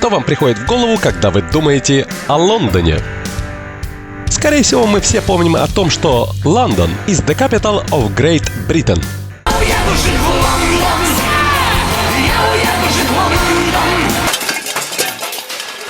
Что вам приходит в голову, когда вы думаете о Лондоне? Скорее всего, мы все помним о том, что London is the capital of Great Britain.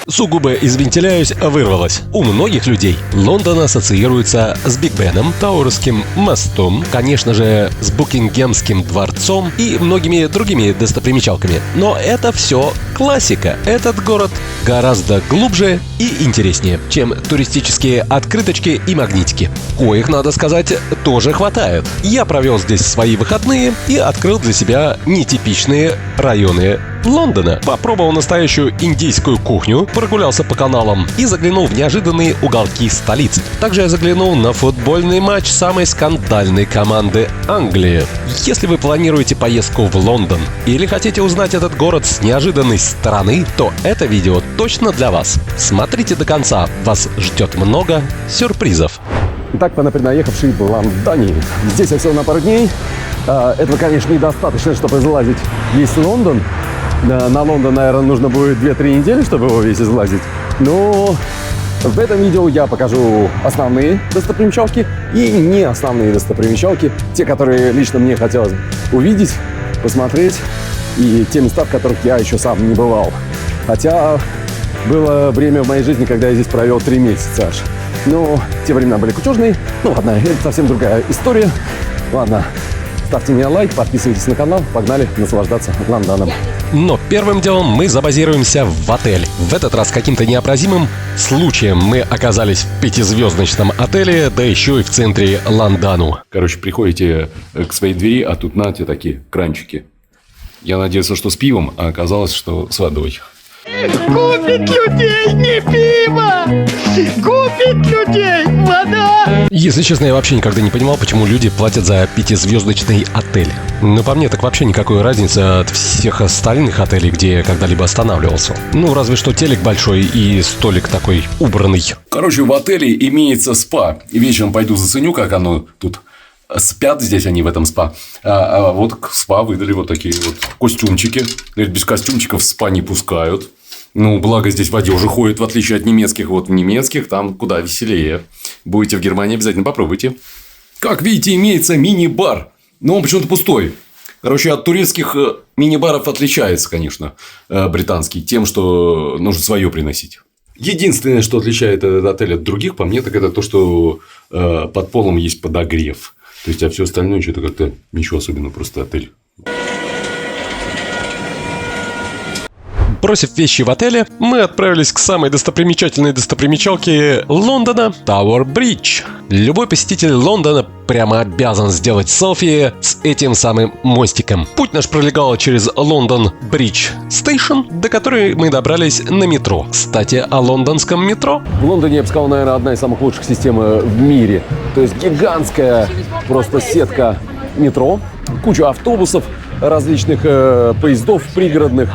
Сугубо извинтяляюсь, вырвалось. У многих людей Лондон ассоциируется с Биг Беном, Тауэрским мостом, конечно же, с Букингемским дворцом и многими другими достопримечалками. Но это все классика. Этот город гораздо глубже и интереснее, чем туристические открыточки и магнитики. Коих, надо сказать, тоже хватает. Я провел здесь свои выходные и открыл для себя нетипичные районы Лондона. Попробовал настоящую индийскую кухню, прогулялся по каналам и заглянул в неожиданные уголки столицы. Также я заглянул на футбольный матч самой скандальной команды Англии. Если вы планируете поездку в Лондон или хотите узнать этот город с неожиданной стороны, то это видео точно для вас. Смотрите до конца, вас ждет много сюрпризов. Итак, наехавший в Лондоне. Здесь я всего на пару дней. Этого, конечно, недостаточно, чтобы излазить весь Лондон. На Лондон, наверное, нужно будет 2-3 недели, чтобы его весь излазить. Но в этом видео я покажу основные достопримечалки и не основные достопримечалки. Те, которые лично мне хотелось увидеть, посмотреть. И те места, в которых я еще сам не бывал. Хотя было время в моей жизни, когда я здесь провел 3 месяца аж. Но те времена были кутежные. Ну ладно, это совсем другая история. Ладно. Ставьте мне лайк, подписывайтесь на канал, погнали наслаждаться Лондоном. Но первым делом мы забазируемся в отель. В этот раз каким-то необразимым случаем мы оказались в 5-звездочном отеле, да еще и в центре Лондона. Короче, приходите к своей двери, а тут на те такие кранчики. Я надеялся, что с пивом, а оказалось, что с водой. Купит людей не пиво! Купит людей вода! Если честно, я вообще никогда не понимал, почему люди платят за 5-звездочный отель. Но по мне так вообще никакой разницы от всех остальных отелей, где я когда-либо останавливался. Ну, разве что телек большой и столик такой убранный. Короче, в отеле имеется спа. И вечером пойду заценю, как оно тут. Спят здесь они в этом спа. А вот к спа выдали вот такие вот костюмчики. Говорит, без костюмчиков в спа не пускают. Ну, благо здесь в одежде ходят, в отличие от немецких. Вот в немецких там куда веселее. Будете в Германии, обязательно попробуйте. Как видите, имеется мини-бар. Но он почему-то пустой. Короче, от турецких мини-баров отличается, конечно, британский. Тем, что нужно свое приносить. Единственное, что отличает этот отель от других, по мне, так это то, что под полом есть подогрев. То есть, а все остальное что-то как-то ничего особенного, просто отель. Бросив вещи в отеле, мы отправились к самой достопримечательной достопримечалке Лондона – Тауэр-Бридж. Любой посетитель Лондона прямо обязан сделать селфи с этим самым мостиком. Путь наш пролегал через Лондон-Бридж Стейшн, до которой мы добрались на метро. Кстати, о лондонском метро. В Лондоне, я бы сказал, наверное, одна из самых лучших систем в мире. То есть гигантская просто сетка метро, куча автобусов, различных поездов пригородных.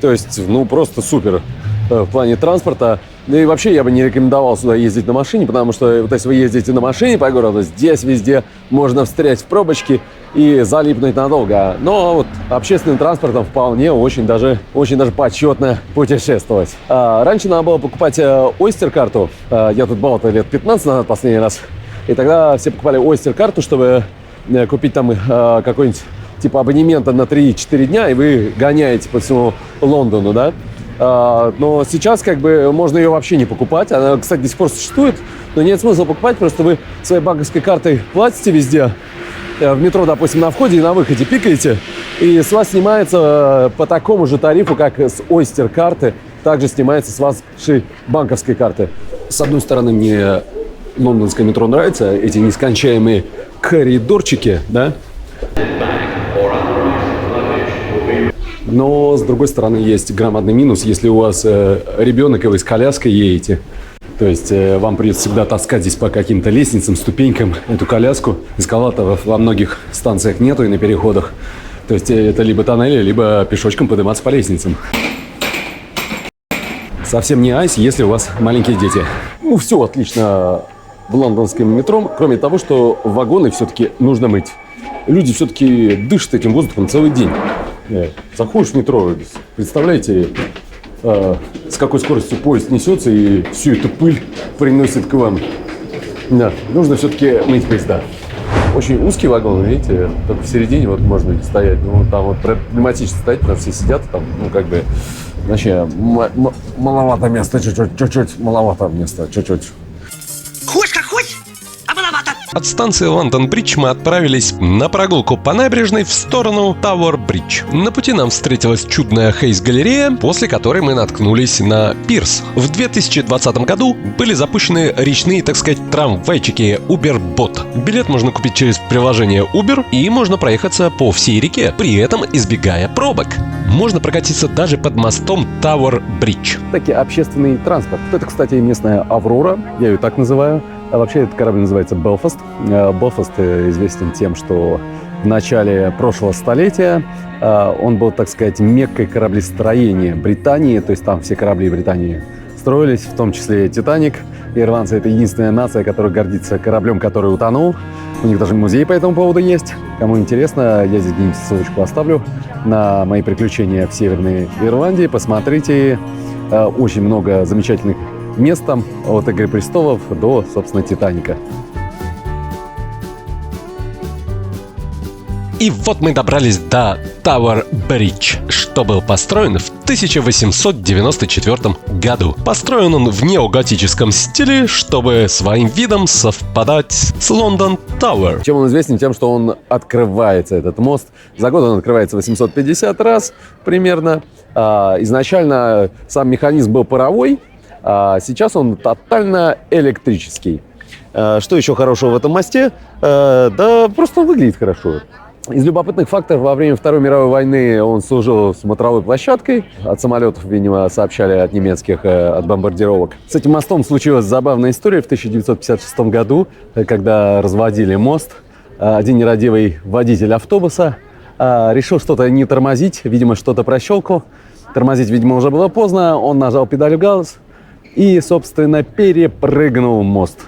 То есть, ну, просто супер в плане транспорта. Да и вообще я бы не рекомендовал сюда ездить на машине, потому что вот если вы ездите на машине по городу, здесь везде можно встрять в пробочки и залипнуть надолго. Но вот общественным транспортом вполне очень даже почетно путешествовать. Раньше надо было покупать Oyster-карту. Я тут был лет 15 назад последний раз. И тогда все покупали Oyster-карту, чтобы купить там какой-нибудь типа абонемента на 3-4 дня, и вы гоняете по всему Лондону, да? Но сейчас как бы можно ее вообще не покупать. Она, кстати, до сих пор существует, но нет смысла покупать, просто вы своей банковской картой платите везде. В метро, допустим, на входе и на выходе пикаете, и с вас снимается по такому же тарифу, как с Oyster-карты, также снимается с вашей банковской карты. С одной стороны, мне лондонское метро нравится, эти нескончаемые коридорчики, да? Но, с другой стороны, есть громадный минус, если у вас ребенок, и вы с коляской едете. То есть, вам придется всегда таскать здесь по каким-то лестницам, ступенькам эту коляску. Эскалаторов во многих станциях нету и на переходах. То есть, это либо тоннели, либо пешочком подниматься по лестницам. Совсем не айс, если у вас маленькие дети. Ну, все отлично в лондонском метро, кроме того, что вагоны все-таки нужно мыть. Люди все-таки дышат этим воздухом целый день. Заходишь в метро, представляете, с какой скоростью поезд несется и всю эту пыль приносит к вам. Да, нужно все-таки мыть поезда. Очень узкий вагон, видите, только в середине вот можно стоять. Ну, там вот проблематично стоять, там все сидят, там, ну, как бы, вообще, маловато места, чуть-чуть, маловато места, чуть-чуть. Хочешь как хочешь, а маловато. От станции Лондон-Бридж мы отправились на прогулку по набережной в сторону Тауэр-Бридж. На пути нам встретилась чудная Хейс-галерея, после которой мы наткнулись на пирс. В 2020 году были запущены речные, так сказать, трамвайчики Uber-Bot. Билет можно купить через приложение Uber и можно проехаться по всей реке, при этом избегая пробок. Можно прокатиться даже под мостом Тауэр-Бридж. Таки общественный транспорт. Это, кстати, местная Аврора, я ее так называю. А вообще этот корабль называется Белфаст. Белфаст известен тем, что в начале прошлого столетия он был, так сказать, меккой кораблестроения Британии. То есть там все корабли Британии строились, в том числе «Титаник». Ирландцы — это единственная нация, которая гордится кораблем, который утонул. У них даже музей по этому поводу есть. Кому интересно, я здесь где-нибудь ссылочку оставлю на мои приключения в Северной Ирландии. Посмотрите, очень много замечательных мест там, от «Игры престолов» до, собственно, «Титаника». И вот мы добрались до Тауэр-Бридж, что был построен в 1894 году. Построен он в неоготическом стиле, чтобы своим видом совпадать с Лондон Тауэр. Чем он известен? Тем, что он открывается, этот мост. За год он открывается 850 раз примерно. Изначально сам механизм был паровой, а сейчас он тотально электрический. Что еще хорошего в этом мосте? Да просто он выглядит хорошо. Из любопытных фактов, во время Второй мировой войны он служил смотровой площадкой. От самолетов, видимо, сообщали от немецких, от бомбардировок. С этим мостом случилась забавная история в 1956 году, когда разводили мост. Один нерадивый водитель автобуса решил что-то не тормозить, видимо, что-то прощелкал. Тормозить, видимо, уже было поздно. Он нажал педаль в газ и, собственно, перепрыгнул мост.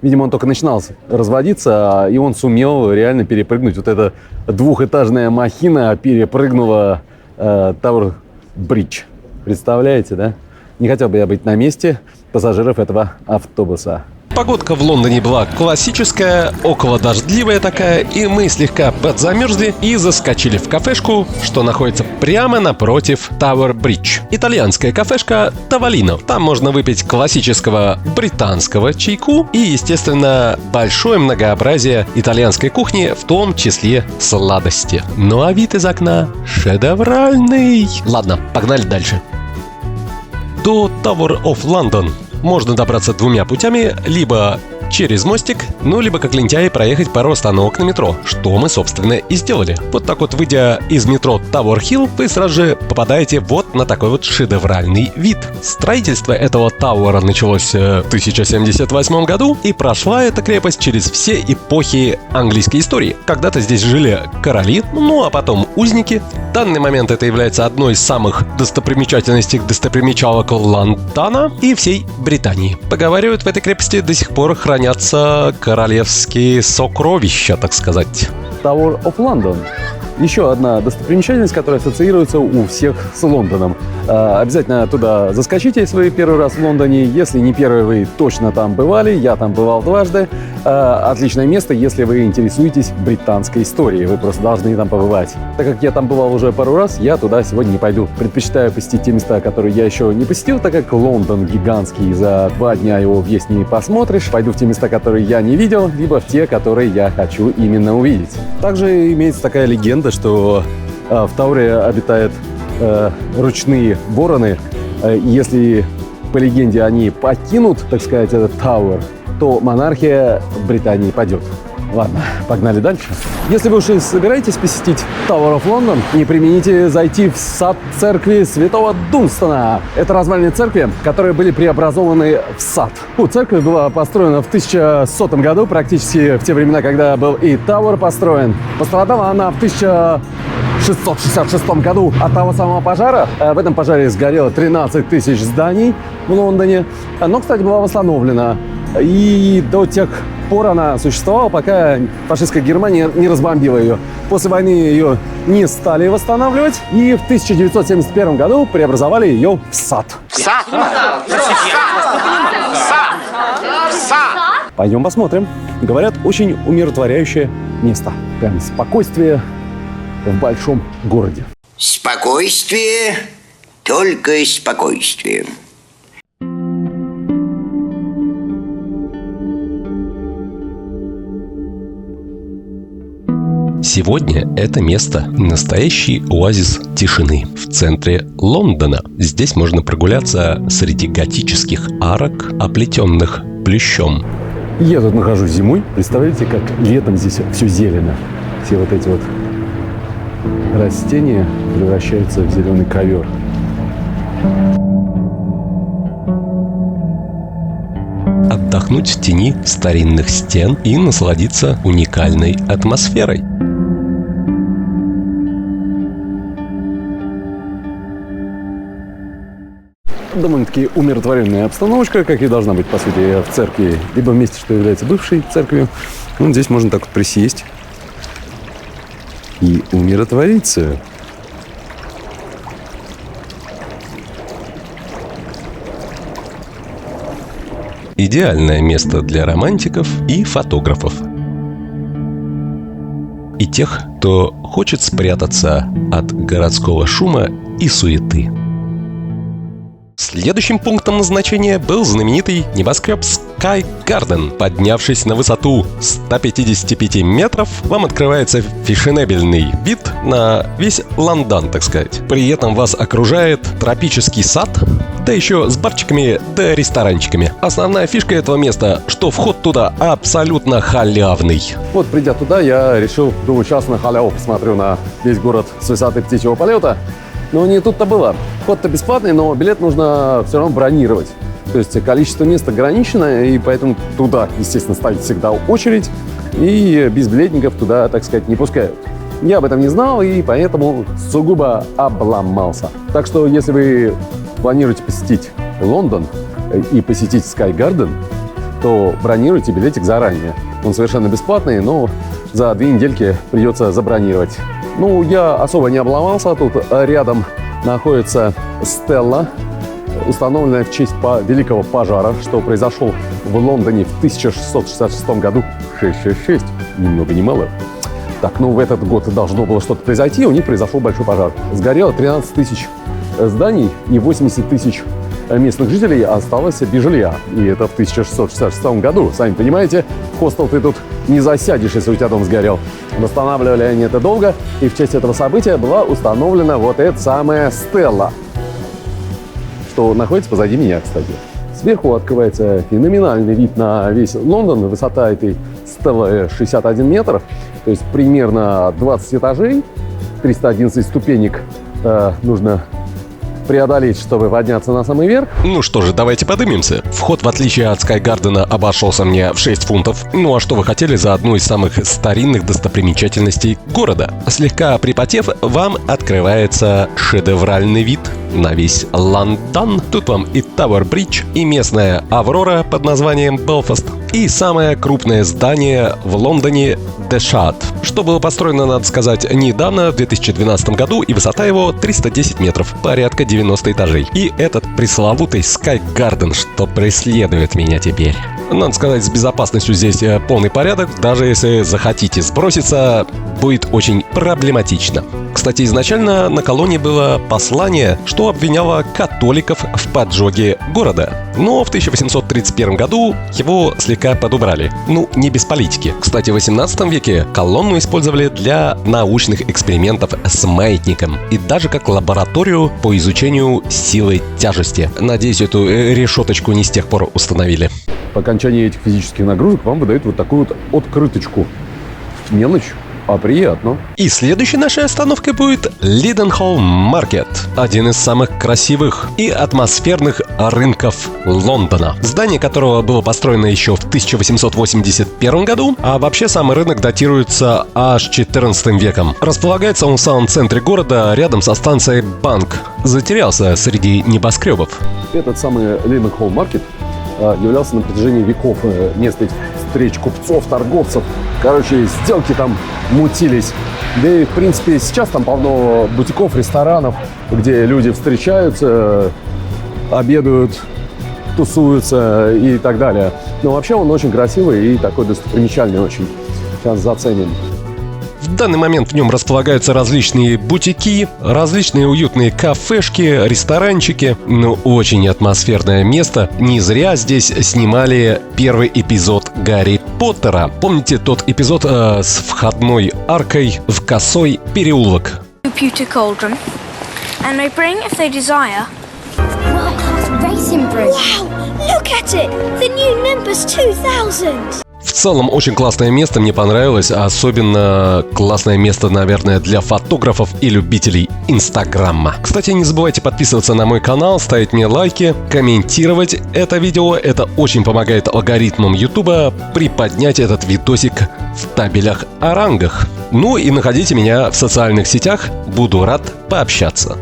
Видимо, он только начинал разводиться, и он сумел реально перепрыгнуть. Вот эта двухэтажная махина перепрыгнула Тауэр-Бридж. Представляете, да? Не хотел бы я быть на месте пассажиров этого автобуса. Погодка в Лондоне была классическая, около дождливая такая, и мы слегка подзамерзли и заскочили в кафешку, что находится прямо напротив Тауэр-Бридж. Итальянская кафешка Тавалино. Там можно выпить классического британского чайку и, естественно, большое многообразие итальянской кухни, в том числе сладости. Ну а вид из окна шедевральный. Ладно, погнали дальше. До Tower of London можно добраться двумя путями, либо через мостик, ну либо как лентяи проехать пару остановок на метро, что мы, собственно, и сделали. Вот так вот, выйдя из метро Tower Hill, вы сразу же попадаете вот на такой вот шедевральный вид. Строительство этого Тауэра началось в 1078 году, и прошла эта крепость через все эпохи английской истории. Когда-то здесь жили короли, ну а потом узники. В данный момент это является одной из самых достопримечалок Лондона и всей Британии. Поговаривают, в этой крепости до сих пор хранятся королевские сокровища, так сказать. Tower of London. Еще одна достопримечательность, которая ассоциируется у всех с Лондоном. Обязательно туда заскочите, если вы первый раз в Лондоне. Если не первый, вы точно там бывали. Я там бывал дважды. Отличное место, если вы интересуетесь британской историей. Вы просто должны там побывать. Так как я там бывал уже пару раз, я туда сегодня не пойду. Предпочитаю посетить те места, которые я еще не посетил, так как Лондон гигантский. За 2 дня его весь не посмотришь. Пойду в те места, которые я не видел, либо в те, которые я хочу именно увидеть. Также имеется такая легенда, что в Тауэре обитают ручные вороны. Если, по легенде, они покинут, так сказать, этот Тауэр, то монархия Британии падет. Ладно, погнали дальше. Если вы уж и собираетесь посетить Tower of London, не примените зайти в сад церкви Святого Дунстона. Это развалины церкви, которые были преобразованы в сад. Церковь была построена в 1100 году, практически в те времена, когда был и Тауэр построен. Пострадала она в 1666 году от того самого пожара. В этом пожаре сгорело 13 тысяч зданий в Лондоне. Но, кстати, была восстановлена И до тех пор она существовала, пока фашистская Германия не разбомбила ее. После войны ее не стали восстанавливать. И в 1971 году преобразовали ее в сад. Пойдем посмотрим. Говорят, очень умиротворяющее место. Прям спокойствие в большом городе. Спокойствие, только спокойствие. Сегодня это место – настоящий оазис тишины в центре Лондона. Здесь можно прогуляться среди готических арок, оплетенных плющом. Я тут нахожусь зимой. Представляете, как летом здесь все зелено. Все вот эти вот растения превращаются в зеленый ковер. Отдохнуть в тени старинных стен и насладиться уникальной атмосферой. Довольно-таки умиротворенная обстановочка, как и должна быть, по сути, в церкви, либо в месте, что является бывшей церковью. Ну, здесь можно так вот присесть и умиротвориться. Идеальное место для романтиков и фотографов. И тех, кто хочет спрятаться от городского шума и суеты. Следующим пунктом назначения был знаменитый небоскреб Sky Garden. Поднявшись на высоту 155 метров, вам открывается фешенебельный вид на весь Лондон, так сказать. При этом вас окружает тропический сад, да еще с барчиками да ресторанчиками. Основная фишка этого места, что вход туда абсолютно халявный. Вот, придя туда, я решил, думаю, сейчас на халяву посмотрю на весь город с высоты птичьего полета. Но не тут-то было. Вход-то бесплатный, но билет нужно все равно бронировать. То есть количество мест ограничено, и поэтому туда, естественно, ставить всегда очередь. И безбилетников туда, так сказать, не пускают. Я об этом не знал, и поэтому сугубо обломался. Так что, если вы планируете посетить Лондон и посетить Sky Garden, то бронируйте билетик заранее. Он совершенно бесплатный, но за 2 недельки придется забронировать. Ну, я особо не обломался. Тут рядом находится стелла, установленная в честь великого пожара, что произошел в Лондоне в 1666 году. 666, ни много ни мало. Так, ну в этот год должно было что-то произойти, у них произошел большой пожар. Сгорело 13 тысяч зданий, и 80 тысяч местных жителей осталось без жилья. И это в 1666 году. Сами понимаете, в хостел ты тут не засядешь, если у тебя дом сгорел. Восстанавливали они это долго, и в честь этого события была установлена вот эта самая стелла, что находится позади меня, кстати. Сверху открывается феноменальный вид на весь Лондон. Высота этой стеллы 61 метр, то есть примерно 20 этажей, 311 ступенек нужно преодолеть, чтобы подняться на самый верх. Ну что же, давайте подымемся. Вход, в отличие от Sky Garden, обошелся мне в 6 фунтов. Ну а что вы хотели за одну из самых старинных достопримечательностей города? Слегка припотев, вам открывается шедевральный вид на весь Лондон. Тут вам и Тауэр-Бридж, и местная Аврора под названием Белфаст, и самое крупное здание в Лондоне The Shard, что было построено, надо сказать, недавно, в 2012 году, и высота его 310 метров, порядка 90 этажей. И этот пресловутый Sky Garden, что преследует меня теперь. Надо сказать, с безопасностью здесь полный порядок. Даже если захотите сброситься, будет очень проблематично. Кстати, изначально на колонне было послание, что обвиняло католиков в поджоге города. Но в 1831 году его слегка подубрали. Ну, не без политики. Кстати, в 18 веке колонну использовали для научных экспериментов с маятником. И даже как лабораторию по изучению силы тяжести. Надеюсь, эту решеточку не с тех пор установили. По окончании этих физических нагрузок вам выдают вот такую вот открыточку. Мелочь, а приятно. И следующей нашей остановкой будет Лиденхолл Маркет, один из самых красивых и атмосферных рынков Лондона. Здание которого было построено еще в 1881 году, а вообще самый рынок датируется аж 14 веком. Располагается он в самом центре города, рядом со станцией Банк. Затерялся среди небоскребов. Этот самый Лиденхолл Маркет являлся на протяжении веков место встреч купцов, торговцев. Короче, сделки там мутились. Да и, в принципе, сейчас там полно бутиков, ресторанов, где люди встречаются, обедают, тусуются и так далее. Но вообще он очень красивый и такой достопримечательный очень. Сейчас заценим. В данный момент в нем располагаются различные бутики, различные уютные кафешки, ресторанчики. Ну, очень атмосферное место. Не зря здесь снимали первый эпизод Гарри Поттера. Помните тот эпизод с входной аркой в косой переулок? Pewter cauldron, and they bring if they desire. World-class racing bridge. Wow, look at it! The new Nimbus 2000! В целом, очень классное место, мне понравилось. Особенно классное место, наверное, для фотографов и любителей Инстаграма. Кстати, не забывайте подписываться на мой канал, ставить мне лайки, комментировать это видео. Это очень помогает алгоритмам Ютуба приподнять этот видосик в табелях о рангах. Ну и находите меня в социальных сетях, буду рад пообщаться.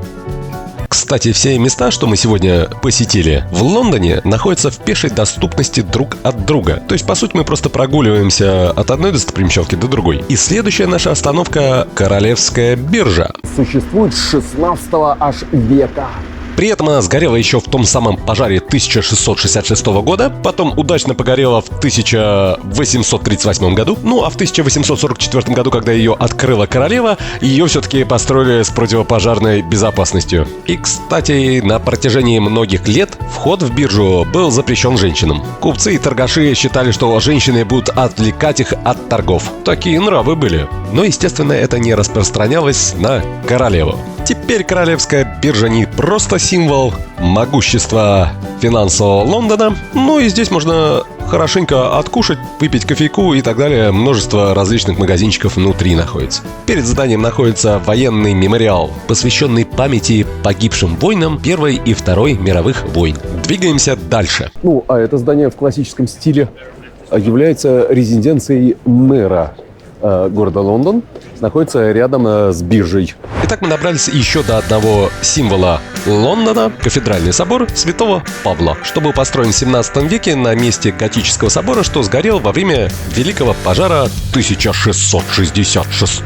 Кстати, все места, что мы сегодня посетили в Лондоне, находятся в пешей доступности друг от друга. То есть, по сути, мы просто прогуливаемся от одной достопримечательности до другой. И следующая наша остановка – Королевская биржа. Существует с 16 аж века. При этом она сгорела еще в том самом пожаре 1666 года, потом удачно погорела в 1838 году, ну а в 1844 году, когда ее открыла королева, ее все-таки построили с противопожарной безопасностью. И, кстати, на протяжении многих лет вход в биржу был запрещен женщинам. Купцы и торгаши считали, что женщины будут отвлекать их от торгов. Такие нравы были. Но, естественно, это не распространялось на королеву. Теперь Королевская биржа не просто символ могущества финансового Лондона, но и здесь можно хорошенько откушать, выпить кофейку и так далее. Множество различных магазинчиков внутри находится. Перед зданием находится военный мемориал, посвященный памяти погибшим воинам Первой и Второй мировых войн. Двигаемся дальше. Ну, а это здание в классическом стиле является резиденцией мэра города Лондон, находится рядом с биржей. Итак, мы добрались еще до одного символа Лондона – кафедральный собор Святого Павла, что был построен в 17 веке на месте готического собора, что сгорел во время Великого пожара 1666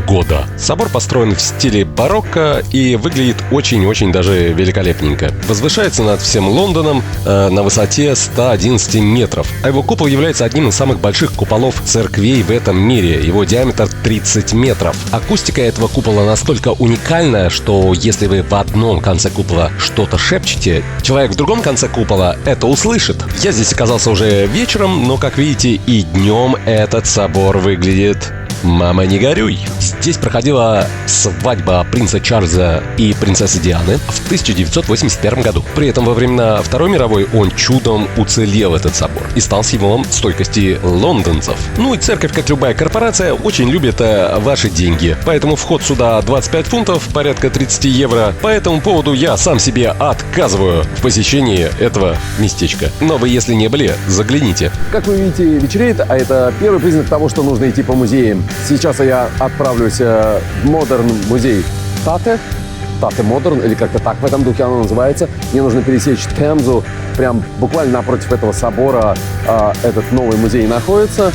года. Собор построен в стиле барокко и выглядит очень-очень даже великолепненько. Возвышается над всем Лондоном на высоте 111 метров, а его купол является одним из самых больших куполов церквей в этом мире. Его диаметр 30 метров. Акустика этого купола настолько уникальная, что если вы в одном конце купола что-то шепчете, человек в другом конце купола это услышит. Я здесь оказался уже вечером, но, как видите, и днем этот собор выглядит... Мама, не горюй! Здесь проходила свадьба принца Чарльза и принцессы Дианы в 1981 году. При этом во времена Второй мировой он чудом уцелел, этот собор, и стал символом стойкости лондонцев. Ну и церковь, как любая корпорация, очень любит ваши деньги. Поэтому вход сюда 25 фунтов, порядка 30 евро. По этому поводу я сам себе отказываю в посещении этого местечка. Но вы, если не были, загляните. Как вы видите, вечереет, а это первый признак того, что нужно идти по музеям. Сейчас я отправлюсь в Модерн музей Тате Модерн, или как-то так в этом духе оно называется. Мне нужно пересечь Темзу. Прям буквально напротив этого собора этот новый музей находится.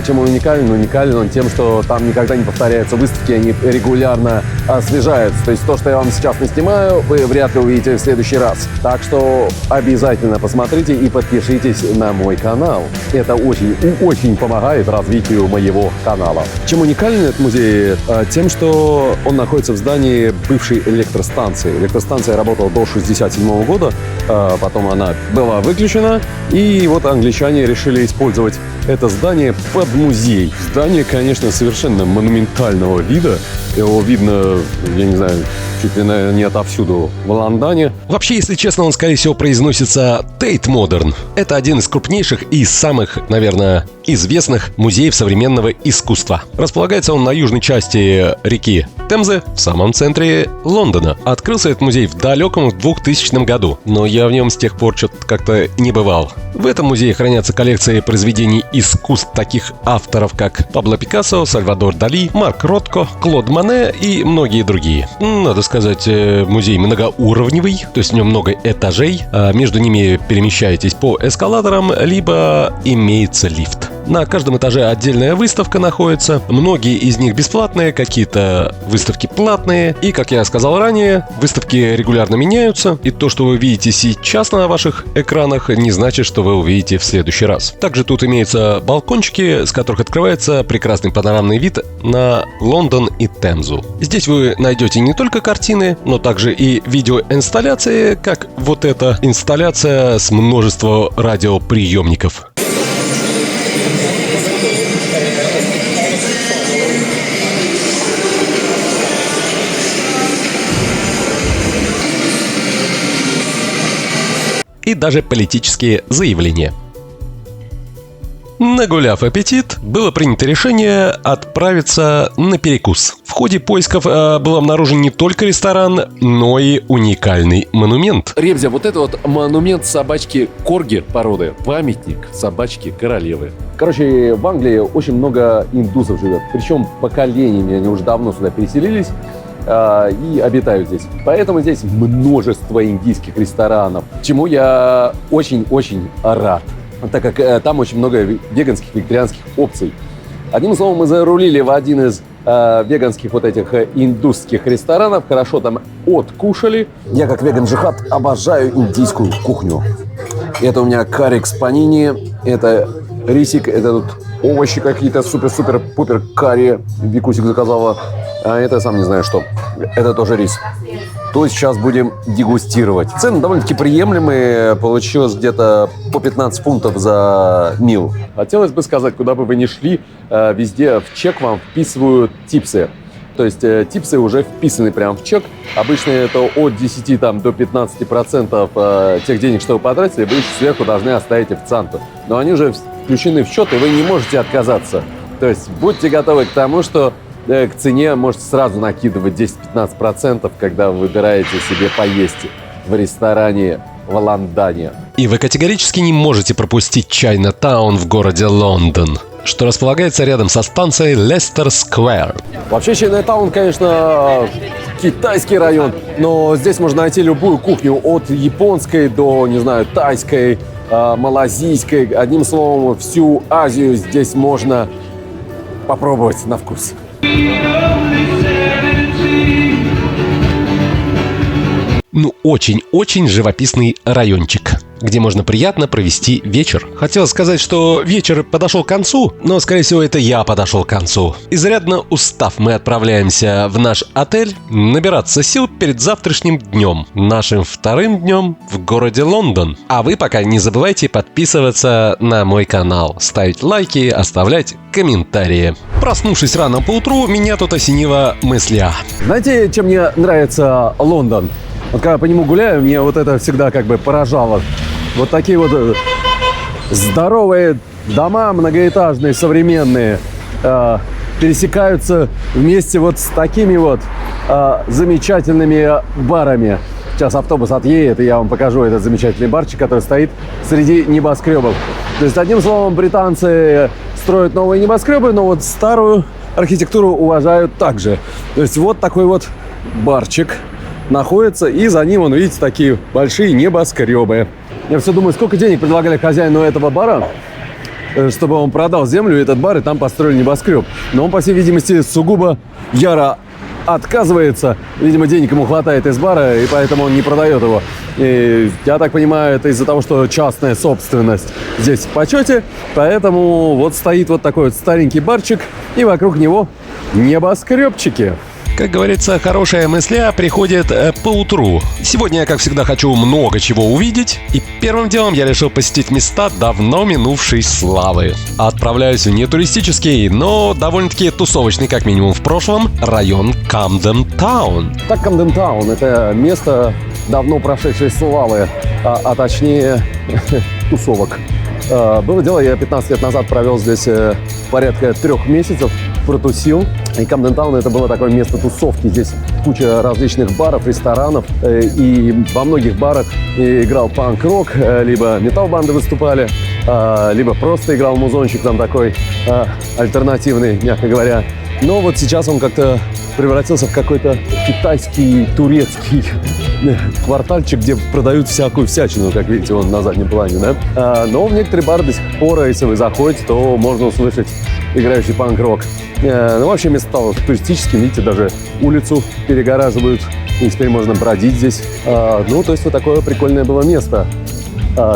Чем он уникален? Уникален он тем, что там никогда не повторяются выставки, они регулярно освежаются. То есть то, что я вам сейчас наснимаю, вы вряд ли увидите в следующий раз. Так что обязательно посмотрите и подпишитесь на мой канал. Это очень помогает развитию моего канала. Чем уникален этот музей? Тем, что он находится в здании бывшей электростанции. Электростанция работала до 1967 года, потом она была выключена, и вот англичане решили использовать это здание под музей. Здание, конечно, совершенно монументального вида. Его видно, я не знаю, чуть ли не отовсюду в Лондоне. Вообще, если честно, он, скорее всего, произносится Tate Modern. Это один из крупнейших и самых, наверное, известных музеев современного искусства. Располагается он на южной части реки Темзы, в самом центре Лондона. Открылся этот музей в далеком 2000 году, но я в нем с тех пор что-то как-то не бывал. В этом музее хранятся коллекции произведений искусств таких авторов, как Пабло Пикассо, Сальвадор Дали, Марк Ротко, Клод Моне и многие другие. Надо сказать, музей многоуровневый, то есть в нем много этажей. Между ними перемещаетесь по эскалаторам, либо имеется лифт. На каждом этаже отдельная выставка находится. Многие из них бесплатные, какие-то выставки платные. И, как я сказал ранее, выставки регулярно меняются. И то, что вы видите сейчас на ваших экранах, не значит, что вы увидите в следующий раз. Также тут имеются балкончики, с которых открывается прекрасный панорамный вид на Лондон и Темзу. Здесь вы найдете не только картины, но также и видеоинсталляции, как вот эта инсталляция с множеством радиоприемников. И даже политические заявления. Нагуляв аппетит, было принято решение отправиться на перекус. В ходе поисков был обнаружен не только ресторан, но и уникальный монумент. Ребзя, вот это вот монумент собачки Корги породы. Памятник собачки королевы. Короче, в Англии очень много индусов живет. Причем поколениями, они уже давно сюда переселились и обитают здесь. Поэтому здесь множество индийских ресторанов, чему я очень-очень рад, так как там очень много веганских, вегетарианских опций. Одним словом, мы зарулили в один из веганских вот этих индусских ресторанов, хорошо там откушали. Я как веган-джихад обожаю индийскую кухню. Это у меня карри с панини, это рисик, это тут овощи какие-то, супер-супер-пупер карри Викусик заказала. А это я сам не знаю что. Это тоже рис. То сейчас будем дегустировать. Цены довольно-таки приемлемые. Получилось где-то по 15 фунтов за мил. Хотелось бы сказать, куда бы вы ни шли, везде в чек вам вписывают типсы. То есть типсы уже вписаны прямо в чек. Обычно это от 10 до 15% тех денег, что вы потратили, вы еще сверху должны оставить официанту. Но они уже включены в счет, и вы не можете отказаться. То есть будьте готовы к тому, что к цене можете сразу накидывать 10-15%, когда вы выбираете себе поесть в ресторане в Лондоне. И вы категорически не можете пропустить Чайна-таун в городе Лондон, что располагается рядом со станцией Лестер Сквер. Вообще Чайна-таун, конечно, китайский район, но здесь можно найти любую кухню, от японской до, не знаю, тайской, малазийской. Одним словом, всю Азию здесь можно попробовать на вкус. Ну, очень-очень живописный райончик, где можно приятно провести вечер. Хотел сказать, что вечер подошел к концу, но, скорее всего, это я подошел к концу. Изрядно устав, мы отправляемся в наш отель набираться сил перед завтрашним днем, нашим вторым днем в городе Лондон. А вы пока не забывайте подписываться на мой канал, ставить лайки, оставлять комментарии. Проснувшись рано поутру, меня тут осенила мысля. Знаете, чем мне нравится Лондон? Вот когда по нему гуляю, мне вот это всегда как бы поражало. Вот такие вот здоровые дома, многоэтажные, современные, пересекаются вместе вот с такими вот замечательными барами. Сейчас автобус отъедет, и я вам покажу этот замечательный барчик, который стоит среди небоскребов. То есть, одним словом, британцы строят новые небоскребы, но вот старую архитектуру уважают также. То есть, вот такой вот барчик находится, и за ним, видите, такие большие небоскребы. Я все думаю, сколько денег предлагали хозяину этого бара, чтобы он продал землю, этот бар, и там построили небоскреб. Но он, по всей видимости, сугубо яро отказывается. Видимо, денег ему хватает из бара, и поэтому он не продает его. И я так понимаю, это из-за того, что частная собственность здесь в почете. Поэтому вот стоит вот такой вот старенький барчик, и вокруг него небоскребчики. Как говорится, хорошая мысля приходит поутру. Сегодня я, как всегда, хочу много чего увидеть. И первым делом я решил посетить места давно минувшей славы. Отправляюсь в не туристический, но довольно-таки тусовочный, как минимум в прошлом, район Камден-таун. Так, Камден-таун — это место давно прошедшей славы, а точнее тусовок. Было дело, я 15 лет назад провел здесь порядка 3 месяцев, протусил. И Камден-таун — это было такое место тусовки. Здесь куча различных баров, ресторанов. И во многих барах играл панк-рок, либо метал-банды выступали, либо просто играл музончик там такой альтернативный, мягко говоря. Но вот сейчас он как-то превратился в какой-то китайский, турецкий квартальчик, где продают всякую всячину, как видите, вон на заднем плане, да? Но в некоторые бары до сих пор, если вы заходите, то можно услышать играющий панк-рок. Ну, вообще место стало туристическим, видите, даже улицу перегораживают, и теперь можно бродить здесь. Ну, то есть вот такое прикольное было место.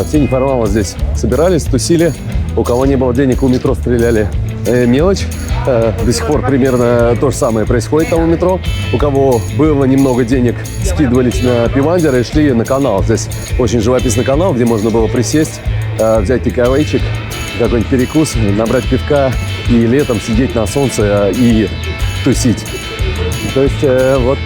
Все неформалы здесь собирались, тусили. У кого не было денег, у метро стреляли мелочь. До сих пор примерно то же самое происходит там у метро. У кого было немного денег, скидывались на пивандер и шли на канал. Здесь очень живописный канал, где можно было присесть, взять тейк-авейчик, какой-нибудь перекус, набрать пивка и летом сидеть на солнце и тусить. То есть вот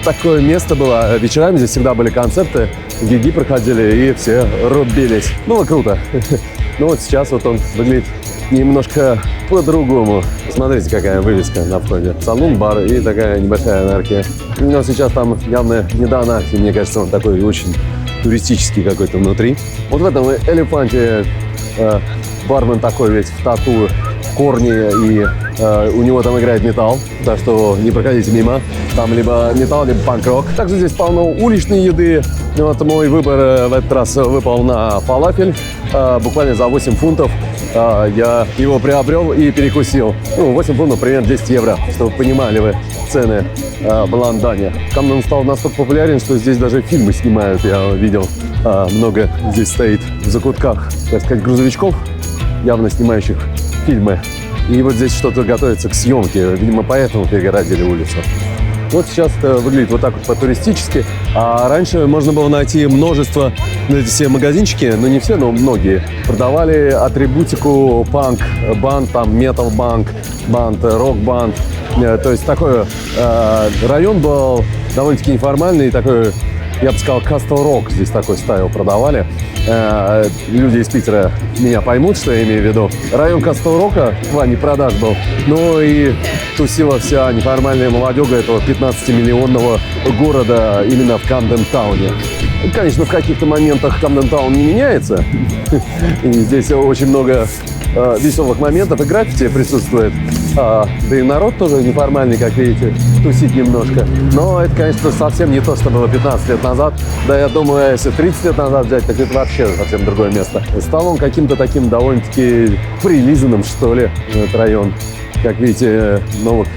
такое место было. Вечерами здесь всегда были концерты, гиги проходили и все рубились. Было круто. Ну вот сейчас вот он выглядит немножко по-другому. Смотрите, какая вывеска на входе. Салон, бар и такая небольшая анархия. Но сейчас там явно не до анархии. Мне кажется, он такой очень туристический какой-то внутри. Вот в этом элефанте бармен такой весь в тату, в корне, и у него там играет металл, так что не проходите мимо. Там либо металл, либо панк-рок. Также здесь полно уличной еды. Вот мой выбор в этот раз выпал на фалафель. Буквально за 8 фунтов я его приобрел и перекусил. Ну, 8 фунтов, примерно 10 евро, чтобы вы понимали вы цены в Лондоне. Камден стал настолько популярен, что здесь даже фильмы снимают. Я видел, много здесь стоит в закутках, так сказать, грузовичков, явно снимающих фильмы. И вот здесь что-то готовится к съемке. Видимо, поэтому перегородили улицу. Вот сейчас это выглядит вот так вот по-туристически. А раньше можно было найти множество, эти все магазинчики, ну не все, но многие, продавали атрибутику панк-банд, там метал-банд, рок-банд. То есть такой район был довольно-таки неформальный, такой, я бы сказал, кастл-рок здесь такой стайл продавали. Люди из Питера меня поймут, что я имею в виду. Район кастл-рока в плане продаж был. Ну и тусила вся неформальная молодежь этого 15-миллионного города именно в Камден-тауне. Конечно, в каких-то моментах Камден-таун не меняется. И здесь очень много веселых моментов и граффити присутствует. Да и народ тоже неформальный, как видите, тусит немножко. Но это, конечно, совсем не то, что было 15 лет назад. Да, я думаю, если 30 лет назад взять, так это вообще совсем другое место. Стал он каким-то таким довольно-таки прилизанным, что ли, этот район. Как видите, новых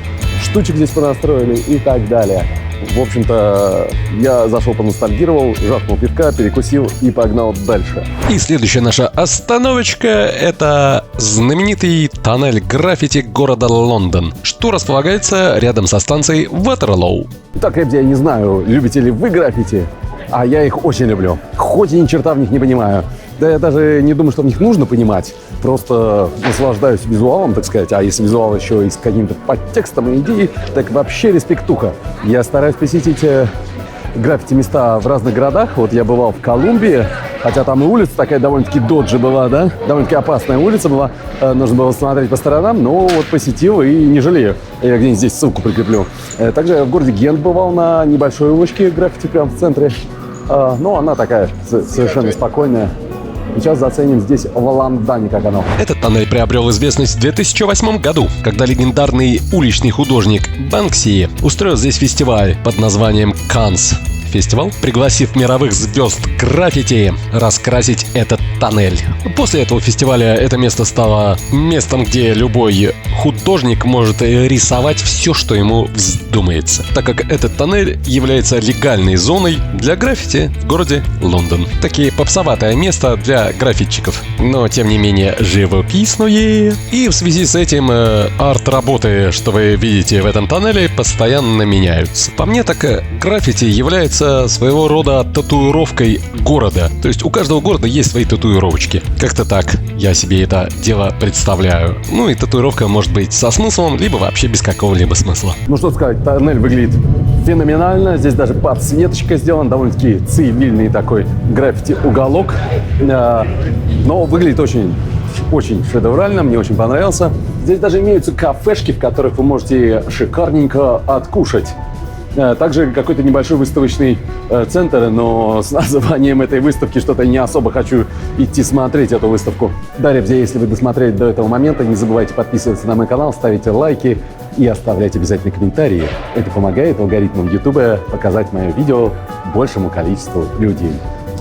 штучек здесь понастроили и так далее. В общем-то, я зашел, поностальгировал, жахнул пивка, перекусил и погнал дальше. И следующая наша остановочка — это знаменитый тоннель граффити города Лондон, что располагается рядом со станцией Ватерлоу. Так, ребята, я не знаю, любите ли вы граффити, а я их очень люблю. Хоть и ни черта в них не понимаю. Да я даже не думаю, что в них нужно понимать. Просто наслаждаюсь визуалом, так сказать. А если визуал еще и с каким-то подтекстом и идеей, так вообще респектуха. Я стараюсь посетить граффити-места в разных городах. Вот я бывал в Колумбии, хотя там и улица такая довольно-таки доджи была, да? Довольно-таки опасная улица была. Нужно было смотреть по сторонам, но вот посетил и не жалею. Я где-нибудь здесь ссылку прикреплю. Также я в городе Гент бывал на небольшой улочке граффити прямо в центре. Но она такая совершенно спокойная. Сейчас заценим здесь в Лондоне, как оно. Этот тоннель приобрел известность в 2008 году, когда легендарный уличный художник Банкси устроил здесь фестиваль под названием Cannes фестивал, пригласив мировых звезд граффити раскрасить этот тоннель. После этого фестиваля это место стало местом, где любой художник может рисовать все, что ему вздумается, так как этот тоннель является легальной зоной для граффити в городе Лондон. Такие попсоватое место для граффитчиков, но тем не менее живописное. И в связи с этим арт-работы, что вы видите в этом тоннеле, постоянно меняются. По мне, так граффити является своего рода татуировкой города. То есть у каждого города есть свои татуировочки. Как-то так я себе это дело представляю. Ну и татуировка может быть со смыслом, либо вообще без какого-либо смысла. Ну что сказать, тоннель выглядит феноменально. Здесь даже подсветочка сделана, довольно-таки цивильный такой граффити-уголок. Но выглядит очень шедеврально, мне очень понравился. Здесь даже имеются кафешки, в которых вы можете шикарненько откушать. Также какой-то небольшой выставочный центр, но с названием этой выставки что-то не особо хочу идти смотреть эту выставку. Да, ребята, если вы досмотрели до этого момента, не забывайте подписываться на мой канал, ставите лайки и оставлять обязательно комментарии. Это помогает алгоритмам YouTube показать мое видео большему количеству людей.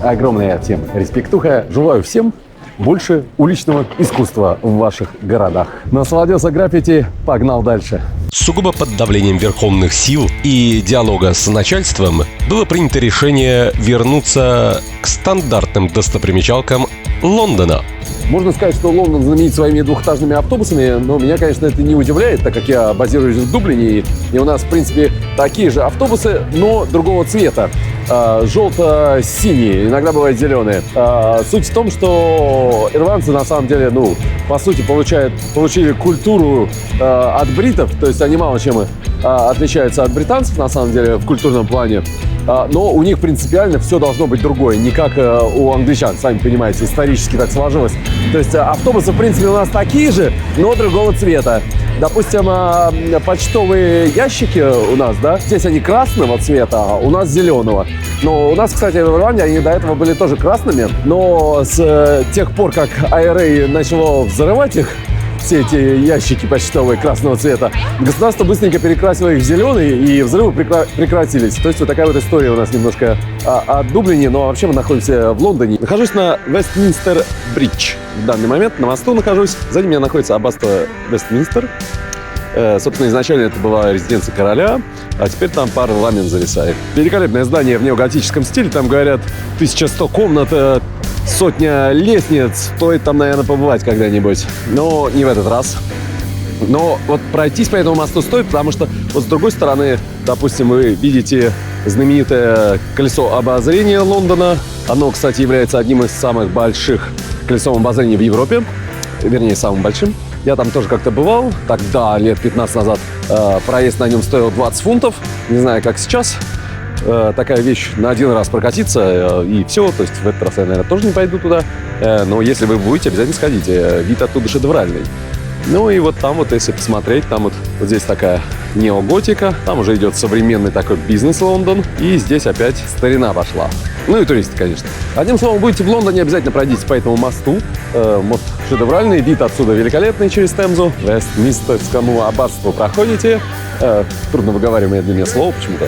Огромная всем респектуха. Желаю всем больше уличного искусства в ваших городах. Насладился граффити, погнал дальше. Сугубо под давлением верховных сил и диалога с начальством было принято решение вернуться к стандартным достопримечалкам Лондона. Можно сказать, что Лондон знаменит своими двухэтажными автобусами, но меня, конечно, это не удивляет, так как я базируюсь в Дублине, и у нас, в принципе, такие же автобусы, но другого цвета. Желто-синие, иногда бывают зеленые. Суть в том, что ирландцы, на самом деле, по сути, получили культуру от бритов, то есть они мало чем отличаются от британцев, на самом деле, в культурном плане. Но у них принципиально все должно быть другое, не как у англичан, сами понимаете, исторически так сложилось. То есть автобусы, в принципе, у нас такие же, но другого цвета. Допустим, почтовые ящики у нас, да, здесь они красного цвета, а у нас зеленого. Но у нас, кстати, в Ирландии они до этого были тоже красными, но с тех пор, как IRA начало взрывать их, все эти ящики почтовые красного цвета, государство быстренько перекрасило их в зеленый, и взрывы прекратились. То есть вот такая вот история у нас немножко о Дублине, но вообще мы находимся в Лондоне. Нахожусь на Вестминстер-бридж. В данный момент на мосту нахожусь. Сзади меня находится аббатство Вестминстер. Собственно, изначально это была резиденция короля, а теперь там парламент зависает. Великолепное здание в неоготическом стиле. Там, говорят, 1100 комнат, сотня лестниц. Стоит там, наверное, побывать когда-нибудь. Но не в этот раз. Но вот пройтись по этому мосту стоит, потому что вот с другой стороны, допустим, вы видите знаменитое колесо обозрения Лондона. Оно, кстати, является одним из самых больших колесом обозрения в Европе. Вернее, самым большим. Я там тоже как-то бывал. Тогда, лет 15 назад, проезд на нем стоил 20 фунтов. Не знаю, как сейчас. Такая вещь на один раз прокатиться, и все. То есть в этот раз я, наверное, тоже не пойду туда. Но если вы будете, обязательно сходите. Вид оттуда шедевральный. Ну и вот там вот, если посмотреть, там вот здесь такая неоготика. Там уже идет современный такой бизнес Лондон. И здесь опять старина пошла. Ну и туристы, конечно. Одним словом, будете в Лондоне, обязательно пройдите по этому мосту. Мост шедевральный, вид отсюда великолепный через Темзу. Вестминстерскому аббатству проходите. Трудно выговариваемое для меня слово почему-то.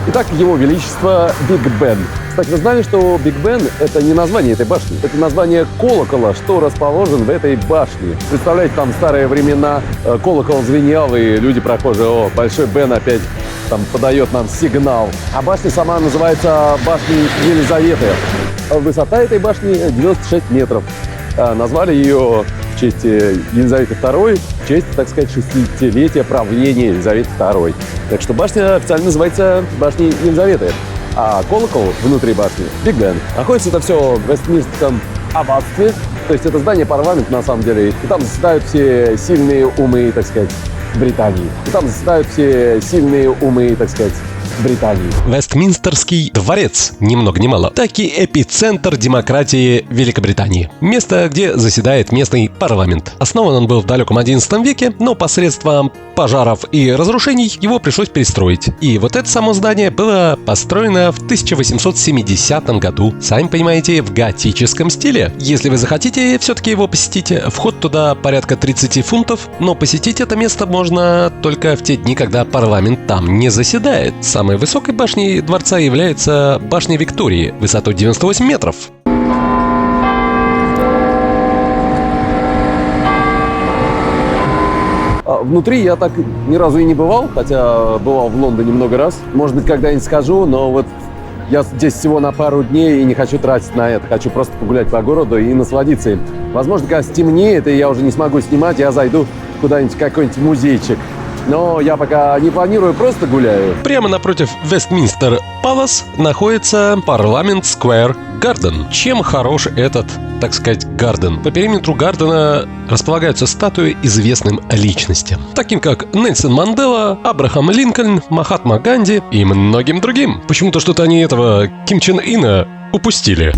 Итак, его величество Биг Бен. Кстати, вы знали, что Биг Бен — это не название этой башни, это название колокола, что расположен в этой башне. Представляете, там в старые времена колокол звенел, и люди прохожие: о, Большой Бен опять там подает нам сигнал. А башня сама называется башней Елизаветы. Высота этой башни 96 метров. Назвали ее в честь Елизаветы II, в честь, так сказать, 60-летия правления Елизаветы II. Так что башня официально называется башней Елизаветы. А колокол внутри башни — Биг Бен. Находится это все в Вестминстерском аббатстве. То есть это здание парламента на самом деле. И там заседают все сильные умы, так сказать, Британии. И там заседают все сильные умы, так сказать, Британии. Вестминстерский дворец, ни много ни мало, так и эпицентр демократии Великобритании. Место, где заседает местный парламент. Основан он был в далеком XI веке, но посредством пожаров и разрушений его пришлось перестроить. И вот это само здание было построено в 1870 году. Сами понимаете, в готическом стиле. Если вы захотите все-таки его посетить, вход туда порядка 30 фунтов, но посетить это место можно только в те дни, когда парламент там не заседает. Самой высокой башней дворца является башня Виктории, высотой 98 метров. Внутри я так ни разу и не бывал, хотя бывал в Лондоне много раз. Может быть, когда-нибудь скажу, но вот я здесь всего на пару дней и не хочу тратить на это. Хочу просто погулять по городу и насладиться им. Возможно, когда стемнеет, и я уже не смогу снимать, я зайду куда-нибудь в какой-нибудь музейчик. Но я пока не планирую, просто гуляю. Прямо напротив Вестминстер Палас находится Парламент Сквер Гарден. Чем хорош этот, так сказать, гарден? По периметру гардена располагаются статуи известным личностям, таким как Нельсон Мандела, Абрахам Линкольн, Махатма Ганди и многим другим. Почему-то что-то они этого Ким Чен Ына упустили.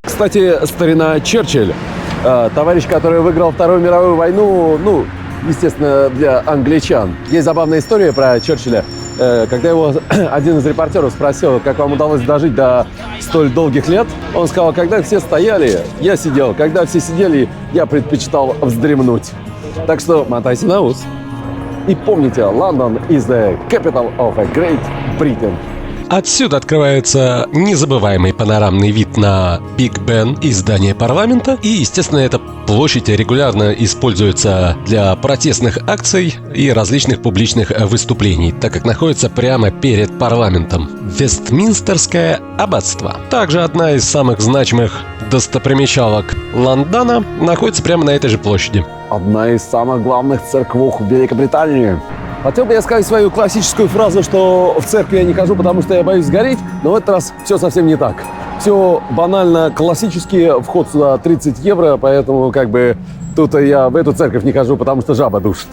Кстати, старина Черчилль, товарищ, который выиграл Вторую мировую войну, естественно, для англичан. Есть забавная история про Черчилля. Когда его один из репортеров спросил, как вам удалось дожить до столь долгих лет, он сказал, когда все стояли, я сидел. Когда все сидели, я предпочитал вздремнуть. Так что мотайте на ус. И помните, Лондон is the capital of a Great Britain. Отсюда открывается незабываемый панорамный вид на Биг Бен и здание парламента. И, естественно, эта площадь регулярно используется для протестных акций и различных публичных выступлений, так как находится прямо перед парламентом. Вестминстерское аббатство. Также одна из самых значимых достопримечалок Лондона находится прямо на этой же площади. Одна из самых главных церквей в Великобритании. Хотел бы я сказать свою классическую фразу, что в церкви я не хожу, потому что я боюсь сгореть, но в этот раз все совсем не так. Все банально классически, вход сюда 30 евро, поэтому тут я в эту церковь не хожу, потому что жаба душит.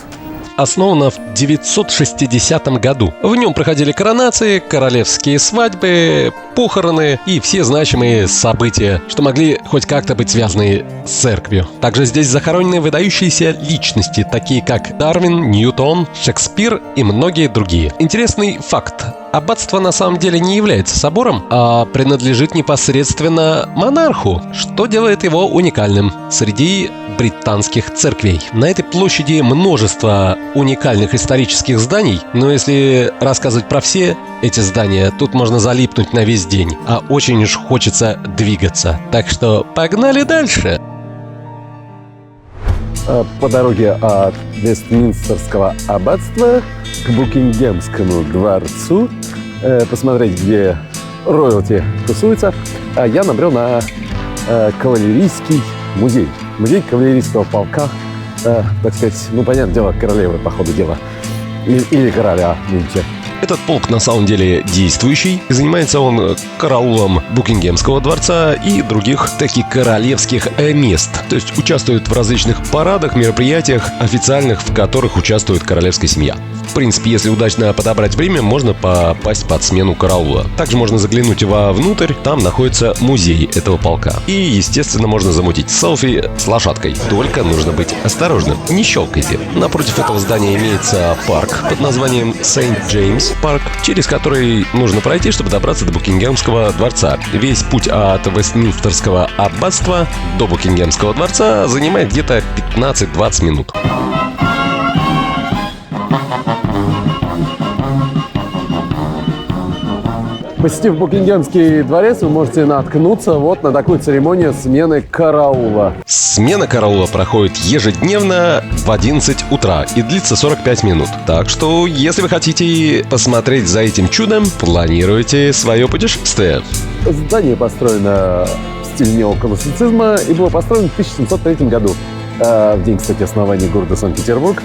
Основана в 960 году. В нем проходили коронации, королевские свадьбы, похороны и все значимые события, что могли хоть как-то быть связаны с церковью. Также здесь захоронены выдающиеся личности, такие как Дарвин, Ньютон, Шекспир и многие другие. Интересный факт. Аббатство на самом деле не является собором, а принадлежит непосредственно монарху, что делает его уникальным среди британских церквей. На этой площади множество уникальных исторических зданий, но если рассказывать про все эти здания, тут можно залипнуть на весь день, а очень уж хочется двигаться. Так что погнали дальше! По дороге от Вестминстерского аббатства к Букингемскому дворцу посмотреть, где роялти тусуется, я набрел на кавалерийский музей. Музей кавалерийского полка, так сказать, понятное дело, королевы, по ходу дела. Или короля нынче. Этот полк на самом деле действующий. Занимается он караулом Букингемского дворца и других таких королевских мест. То есть участвует в различных парадах, мероприятиях официальных, в которых участвует королевская семья. В принципе, если удачно подобрать время, можно попасть под смену караула. Также можно заглянуть вовнутрь, там находится музей этого полка. И, естественно, можно замутить селфи с лошадкой. Только нужно быть осторожным, не щелкайте. Напротив этого здания имеется парк под названием Сент-Джеймс парк, через который нужно пройти, чтобы добраться до Букингемского дворца. Весь путь от Вестминстерского аббатства до Букингемского дворца занимает где-то 15-20 минут. Посетив Букингемский дворец, вы можете наткнуться на такую церемонию смены караула. Смена караула проходит ежедневно в 11 утра и длится 45 минут. Так что, если вы хотите посмотреть за этим чудом, планируйте свое путешествие. Здание построено в стиле неоклассицизма и было построено в 1703 году. В день, кстати, основания города Санкт-Петербург,